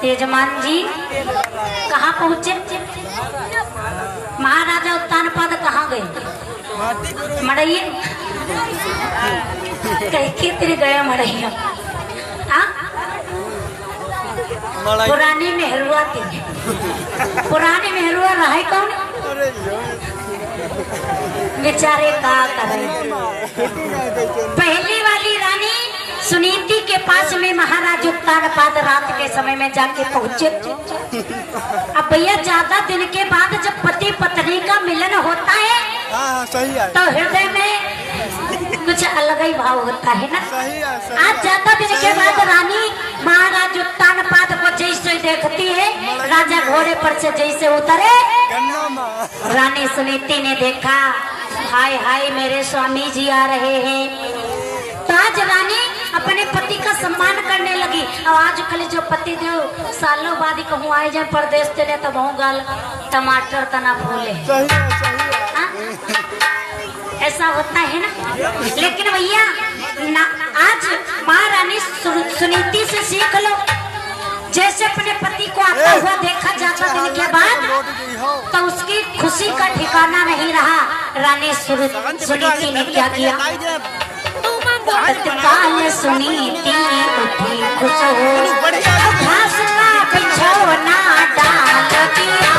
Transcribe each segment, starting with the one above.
यजमान जी कहाँ पहुँचे? महाराजा उत्तानपाद कहाँ गए? मड़ैया कह तेरे गया मड़ैया। पुरानी मेहरुआ थी, पुरानी मेहरुआ रहा कौन बेचारे का करे। पहली वाली रानी सुनीति के पास में महाराज उत्तानपाद रात के समय में जाके पहुंचे। अब भैया ज्यादा दिन के बाद जब पति पत्नी का मिलन होता है सही है, तो हृदय में कुछ अलग ही भाव होता है ना। सही है, सही आज ज्यादा दिन के बाद रानी महाराज उत्तानपाद को जैसे देखती है, राजा घोड़े पर से जैसे उतरे, रानी सुनीति ने देखा हाय हाय मेरे स्वामी जी आ रहे हैं। तो आज रानी अपने पति का सम्मान करने लगी। और आजकल जो पति देव सालों बाद कहूँ आए जाए परदेश चले तो बहु गाल टमाटर तना भूले, ऐसा होता है ना। लेकिन भैया आज महारानी सुनीति से सीख लो, जैसे अपने पति को आता हुआ देखा जाता दिन के बाद तो उसकी खुशी का ठिकाना नहीं रहा। रानी सुनीति ने क्या किया? तत्काल सुनीति उठी खुश हो, घास का बिछौना डाल दिया।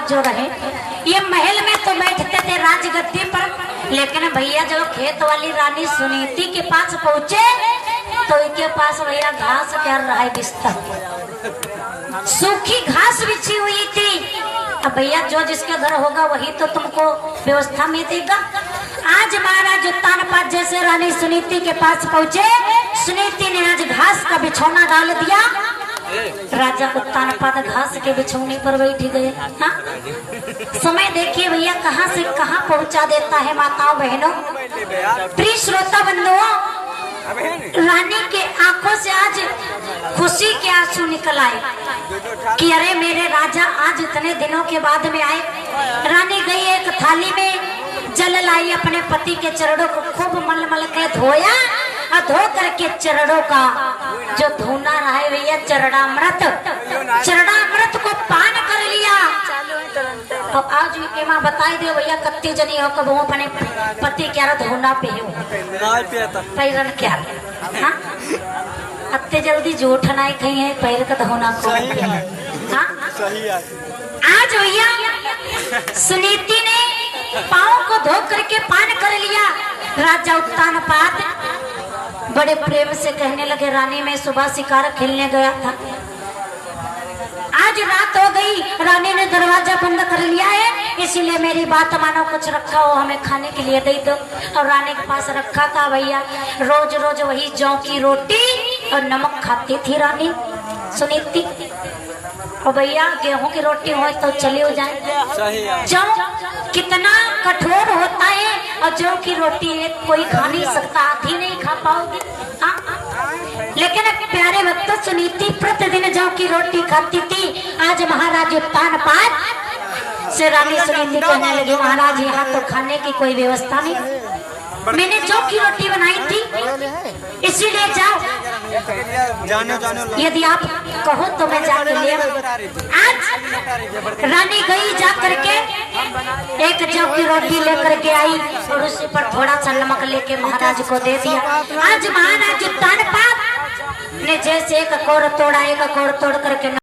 जो रहे ये महल में तो बैठते थे राजगद्दी पर, लेकिन भैया जो खेत वाली रानी सुनीति के पास पहुंचे तो इनके पास भैया घास कर रहा है, बिस्तर सूखी घास बिछी हुई थी। अब भैया जो जिसके घर होगा वही तो तुमको व्यवस्था में देगा। आज महाराज उत्तानपाद जैसे रानी सुनीति के पास पहुंचे, सुनीति ने आज घास का बिछौना डाल दिया। राजा उत्तानपाद घास के बिछौने पर बैठ गए। हाँ? समय देखिए भैया कहाँ से कहाँ पहुंचा देता है माताओं बहनों। प्रिय श्रोता बंधुओं, रानी के आंखों से आज खुशी के आंसू निकल आए कि अरे मेरे राजा आज इतने दिनों के बाद में आए। रानी गई एक थाली में जल लाई, अपने पति के चरणों को खूब मल मल के धोया और धो करके चरणों का जो धोना रहा है भैया चरणामृत को पान कर लिया। अब आज के माँ बताई दे भैया कत्ती जनी हो कब अपने पति क्या धोना पे पैरन क्या अत्ते जल्दी जोठ नहीं कहीं है पैर का धोना को। आज भैया सुनीति ने पाँव को धो करके पान कर लिया। राजा उत्तानपाद बड़े प्रेम से कहने लगे रानी मैं सुबह शिकार खेलने गया था, आज रात हो गई, रानी ने दरवाजा बंद कर लिया है, इसीलिए मेरी बात मानो, कुछ रखा हो हमें खाने के लिए दे दो। और रानी के पास रखा था भैया रोज रोज वही जौ की रोटी और नमक खाती थी रानी सुनीति। और भैया गेहूं की रोटी हो तो चली हो जाए, जौ कितना कठोर होता है और जौ की रोटी है कोई खा नहीं सकता, आधी नहीं खा पाओगे। लेकिन प्यारे भक्त सुनीति प्रतिदिन जौ की रोटी खाती थी। आज महाराज उत्तानपाद से रानी सुनीति कहने लगी महाराज यहाँ तो खाने की कोई व्यवस्था नहीं, मैंने जौ की रोटी बनाई थी इसीलिए जाओ, यदि आप कहो तो मैं जाकर ले। आज रानी गई जा करके एक जौ की रोटी लेकर के आई और उसी पर थोड़ा सा नमक लेके महाराज को दे दिया। आज महाराज उत्तानपाद ने जैसे एक कोर तोड़ा, एक कोर तोड़ करके